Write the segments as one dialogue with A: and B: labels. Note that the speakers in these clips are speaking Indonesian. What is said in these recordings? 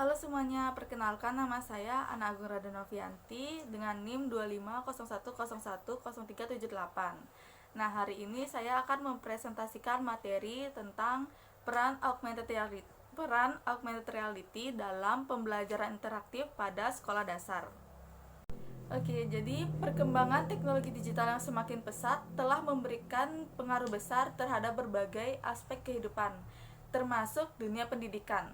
A: Halo semuanya, perkenalkan nama saya Ana Agung Radenovianti dengan NIM 2501010378. Nah, hari ini saya akan mempresentasikan materi tentang peran augmented reality dalam pembelajaran interaktif pada sekolah dasar. Oke, jadi perkembangan teknologi digital yang semakin pesat telah memberikan pengaruh besar terhadap berbagai aspek kehidupan, termasuk dunia pendidikan.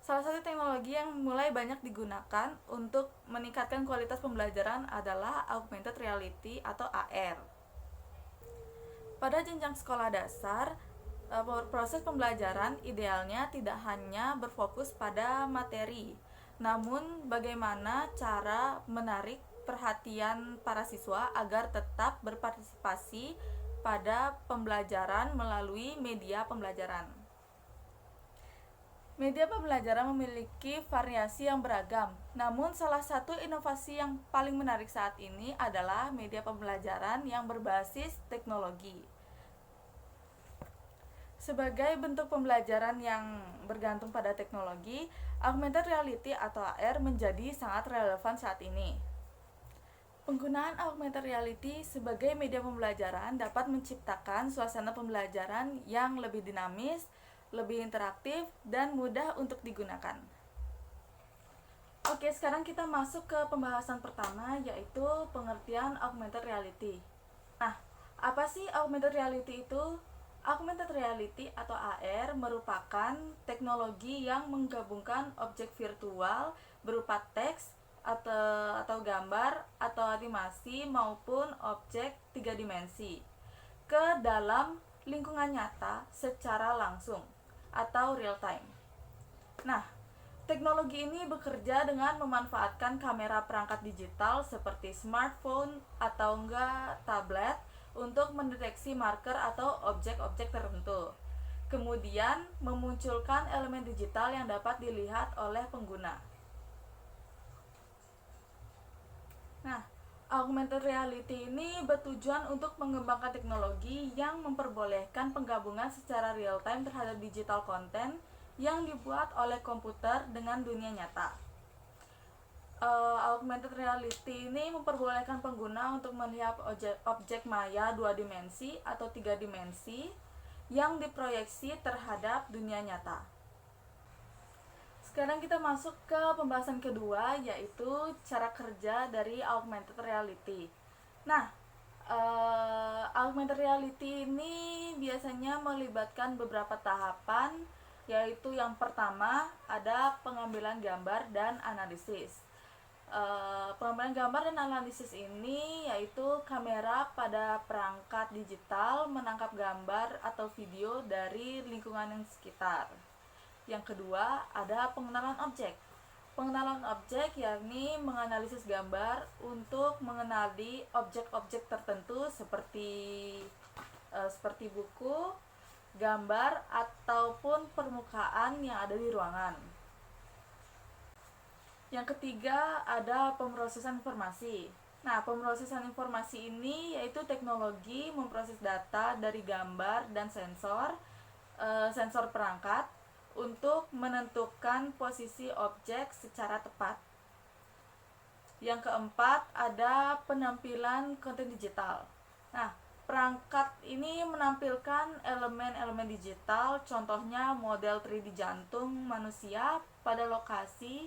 A: Salah satu teknologi yang mulai banyak digunakan untuk meningkatkan kualitas pembelajaran adalah augmented reality atau AR. Pada jenjang sekolah dasar, proses pembelajaran idealnya tidak hanya berfokus pada materi, namun bagaimana cara menarik perhatian para siswa agar tetap berpartisipasi pada pembelajaran melalui media pembelajaran. Media pembelajaran memiliki variasi yang beragam, namun salah satu inovasi yang paling menarik saat ini adalah media pembelajaran yang berbasis teknologi. Sebagai bentuk pembelajaran yang bergantung pada teknologi, augmented reality atau AR menjadi sangat relevan saat ini. Penggunaan augmented reality sebagai media pembelajaran dapat menciptakan suasana pembelajaran yang lebih dinamis, lebih interaktif, dan mudah untuk digunakan. Oke, sekarang kita masuk ke pembahasan pertama, yaitu pengertian augmented reality. Nah, apa sih augmented reality itu? Augmented reality atau AR merupakan teknologi yang menggabungkan objek virtual berupa teks atau gambar atau animasi maupun objek 3 dimensi ke dalam lingkungan nyata secara langsung atau real time. Nah, teknologi ini bekerja dengan memanfaatkan kamera perangkat digital seperti smartphone atau enggak tablet untuk mendeteksi marker atau objek-objek tertentu. Kemudian memunculkan elemen digital yang dapat dilihat oleh pengguna. Nah, augmented reality ini bertujuan untuk mengembangkan teknologi yang memperbolehkan penggabungan secara real time terhadap digital content yang dibuat oleh komputer dengan dunia nyata. Augmented reality ini memperbolehkan pengguna untuk melihat objek maya 2 dimensi atau 3 dimensi yang diproyeksi terhadap dunia nyata. Sekarang kita masuk ke pembahasan kedua, yaitu cara kerja dari augmented reality. Nah, augmented reality ini biasanya melibatkan beberapa tahapan, yaitu yang pertama ada pengambilan gambar dan analisis. Pengambilan gambar dan analisis ini yaitu kamera pada perangkat digital menangkap gambar atau video dari lingkungan yang sekitar. Yang kedua ada pengenalan objek. Pengenalan objek yakni menganalisis gambar untuk mengenali objek-objek tertentu seperti buku, gambar ataupun permukaan yang ada di ruangan. Yang ketiga ada pemrosesan informasi. Nah, pemrosesan informasi ini yaitu teknologi memproses data dari gambar dan sensor perangkat untuk menentukan posisi objek secara tepat. Yang keempat ada penampilan konten digital. Nah, perangkat ini menampilkan elemen-elemen digital, contohnya model 3D jantung manusia pada lokasi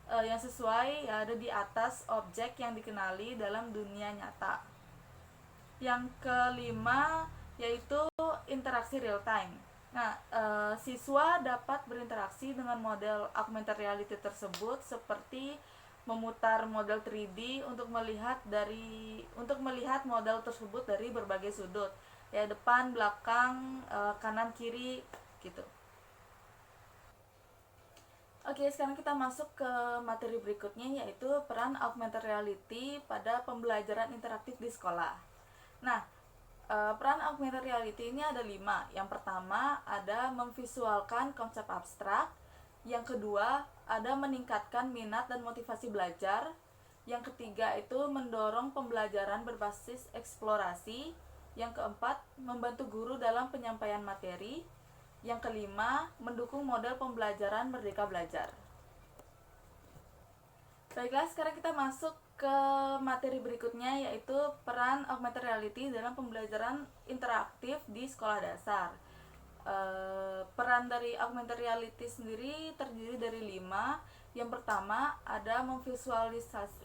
A: yang sesuai ada di atas objek yang dikenali dalam dunia nyata. Yang kelima yaitu interaksi real time. Nah, siswa dapat berinteraksi dengan model augmented reality tersebut seperti memutar model 3D untuk melihat model tersebut dari berbagai sudut, ya depan, belakang, kanan, kiri gitu. Oke, sekarang kita masuk ke materi berikutnya, yaitu peran augmented reality pada pembelajaran interaktif di sekolah. Nah, peran augmented reality ini ada 5. Yang pertama ada memvisualkan konsep abstrak. Yang kedua ada meningkatkan minat dan motivasi belajar. Yang ketiga itu mendorong pembelajaran berbasis eksplorasi. Yang keempat membantu guru dalam penyampaian materi. yang kelima, mendukung model pembelajaran Merdeka Belajar. Baiklah, sekarang kita masuk ke materi berikutnya, yaitu peran augmented reality dalam pembelajaran interaktif di sekolah dasar. Peran dari augmented reality sendiri terdiri dari 5. Yang pertama, ada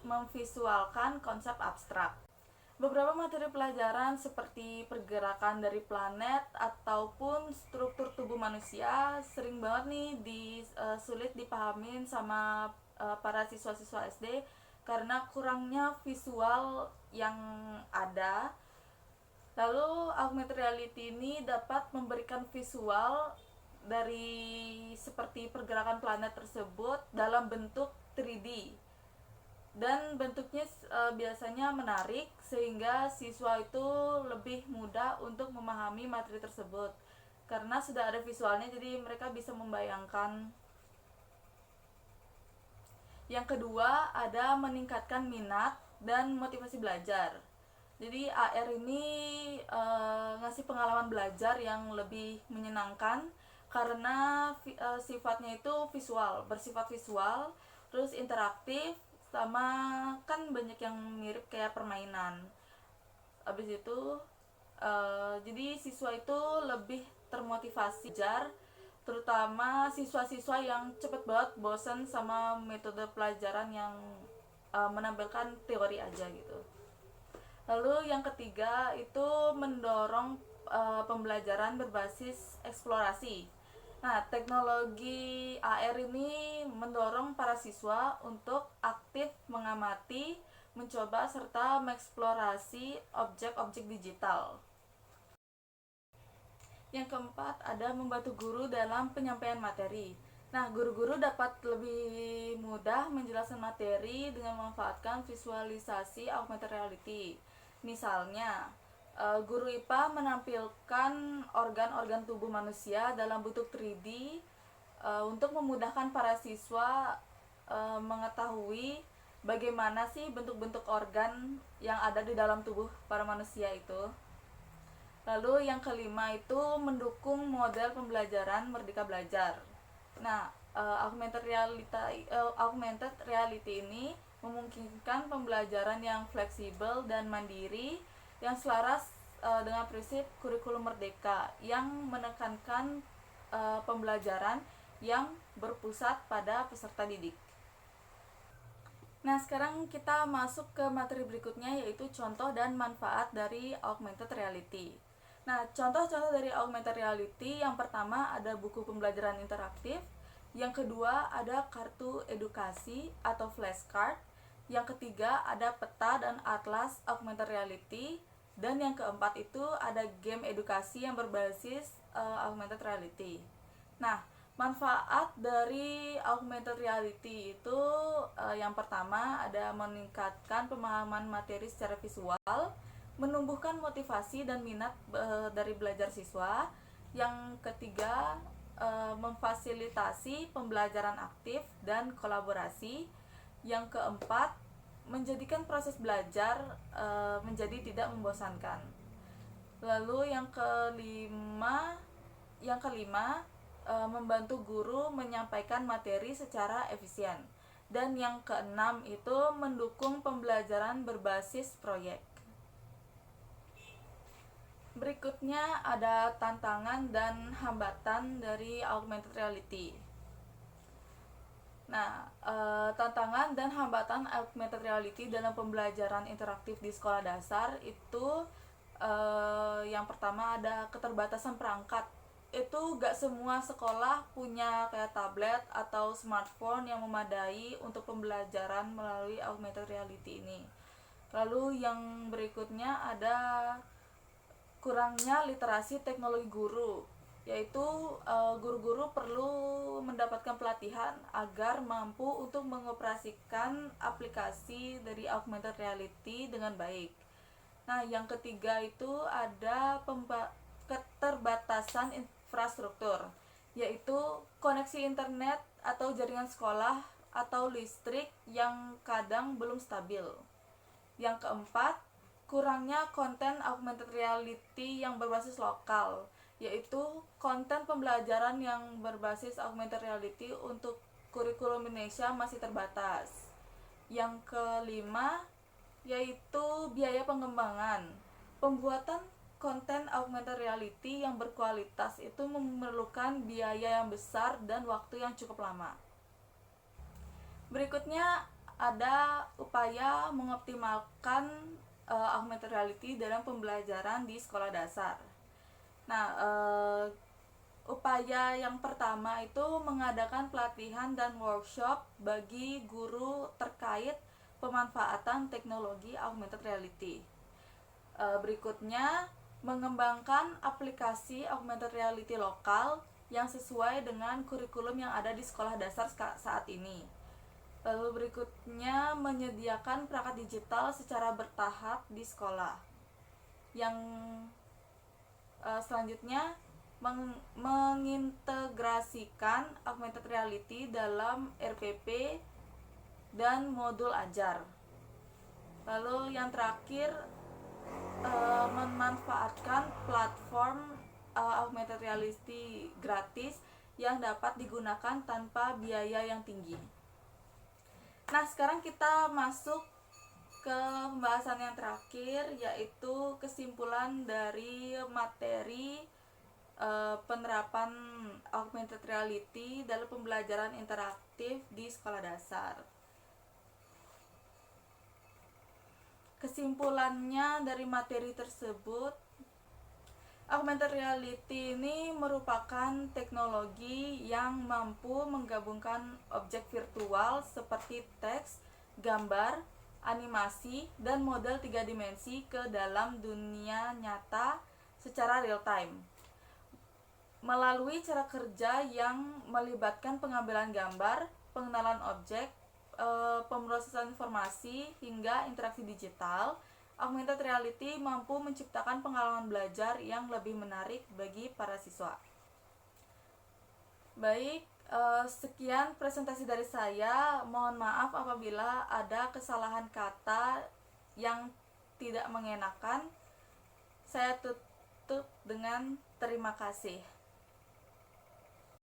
A: memvisualkan konsep abstrak. Beberapa materi pelajaran seperti pergerakan dari planet ataupun struktur tubuh manusia sering banget nih sulit dipahamin sama para siswa-siswa SD karena kurangnya visual yang ada. Lalu augmented reality ini dapat memberikan visual dari seperti pergerakan planet tersebut dalam bentuk 3D. Dan bentuknya biasanya menarik sehingga siswa itu lebih mudah untuk memahami materi tersebut karena sudah ada visualnya, jadi mereka bisa membayangkan. Yang kedua, ada meningkatkan minat dan motivasi belajar. Jadi AR ini ngasih pengalaman belajar yang lebih menyenangkan karena sifatnya itu bersifat visual, terus interaktif, sama kan banyak yang mirip kayak permainan. Habis itu jadi siswa itu lebih termotivasi belajar, terutama siswa-siswa yang cepet banget bosen sama metode pelajaran yang menampilkan teori aja gitu. Lalu yang ketiga itu mendorong pembelajaran berbasis eksplorasi. Nah, teknologi AR ini mendorong para siswa untuk aktif mengamati, mencoba, serta mengeksplorasi objek-objek digital. Yang keempat, ada membantu guru dalam penyampaian materi. Nah, guru-guru dapat lebih mudah menjelaskan materi dengan memanfaatkan visualisasi augmented reality. Misalnya, guru IPA menampilkan organ-organ tubuh manusia dalam bentuk 3D untuk memudahkan para siswa mengetahui bagaimana sih bentuk-bentuk organ yang ada di dalam tubuh para manusia itu. Lalu yang kelima itu mendukung model pembelajaran Merdeka Belajar. Nah, augmented reality ini memungkinkan pembelajaran yang fleksibel dan mandiri yang selaras dengan prinsip kurikulum merdeka yang menekankan pembelajaran yang berpusat pada peserta didik. Nah, sekarang kita masuk ke materi berikutnya, yaitu contoh dan manfaat dari augmented reality. Nah, contoh-contoh dari augmented reality, yang pertama ada buku pembelajaran interaktif, yang kedua ada kartu edukasi atau flashcard, yang ketiga ada peta dan atlas augmented reality, dan yang keempat itu ada game edukasi yang berbasis augmented reality. Nah, manfaat dari augmented reality itu yang pertama ada meningkatkan pemahaman materi secara visual, menumbuhkan motivasi dan minat dari belajar siswa. Yang ketiga, memfasilitasi pembelajaran aktif dan kolaborasi. Yang keempat, menjadikan proses belajar menjadi tidak membosankan. Lalu yang kelima, membantu guru menyampaikan materi secara efisien. Dan yang keenam itu mendukung pembelajaran berbasis proyek. Berikutnya ada tantangan dan hambatan dari augmented reality. Nah, tantangan dan hambatan augmented reality dalam pembelajaran interaktif di sekolah dasar itu yang pertama ada keterbatasan perangkat. Itu gak semua sekolah punya kayak tablet atau smartphone yang memadai untuk pembelajaran melalui augmented reality ini. Lalu yang berikutnya ada kurangnya literasi teknologi guru, yaitu guru-guru perlu mendapatkan pelatihan agar mampu untuk mengoperasikan aplikasi dari augmented reality dengan baik. Nah, yang ketiga itu ada keterbatasan infrastruktur, yaitu koneksi internet atau jaringan sekolah atau listrik yang kadang belum stabil. Yang keempat, kurangnya konten augmented reality yang berbasis lokal, yaitu konten pembelajaran yang berbasis augmented reality untuk kurikulum Indonesia masih terbatas. Yang kelima yaitu biaya pengembangan. Pembuatan konten augmented reality yang berkualitas itu memerlukan biaya yang besar dan waktu yang cukup lama. Berikutnya ada upaya mengoptimalkan augmented reality dalam pembelajaran di sekolah dasar. Nah, upaya yang pertama itu mengadakan pelatihan dan workshop bagi guru terkait pemanfaatan teknologi augmented reality. Berikutnya, mengembangkan aplikasi augmented reality lokal yang sesuai dengan kurikulum yang ada di sekolah dasar saat ini. Lalu berikutnya, menyediakan perangkat digital secara bertahap di sekolah. Yang selanjutnya, mengintegrasikan augmented reality dalam RPP dan modul ajar. Lalu yang terakhir, memanfaatkan platform augmented reality gratis yang dapat digunakan tanpa biaya yang tinggi. Nah, sekarang kita masuk ke pembahasan yang terakhir, yaitu kesimpulan dari materi penerapan augmented reality dalam pembelajaran interaktif di sekolah dasar. Kesimpulannya dari materi tersebut, augmented reality ini merupakan teknologi yang mampu menggabungkan objek virtual seperti teks, gambar, animasi, dan model 3 dimensi ke dalam dunia nyata secara real time. Melalui cara kerja yang melibatkan pengambilan gambar, pengenalan objek, pemrosesan informasi, hingga interaksi digital, augmented reality mampu menciptakan pengalaman belajar yang lebih menarik bagi para siswa. Baik, sekian presentasi dari saya. Mohon maaf apabila ada kesalahan kata yang tidak mengenakan. Saya tutup dengan terima kasih.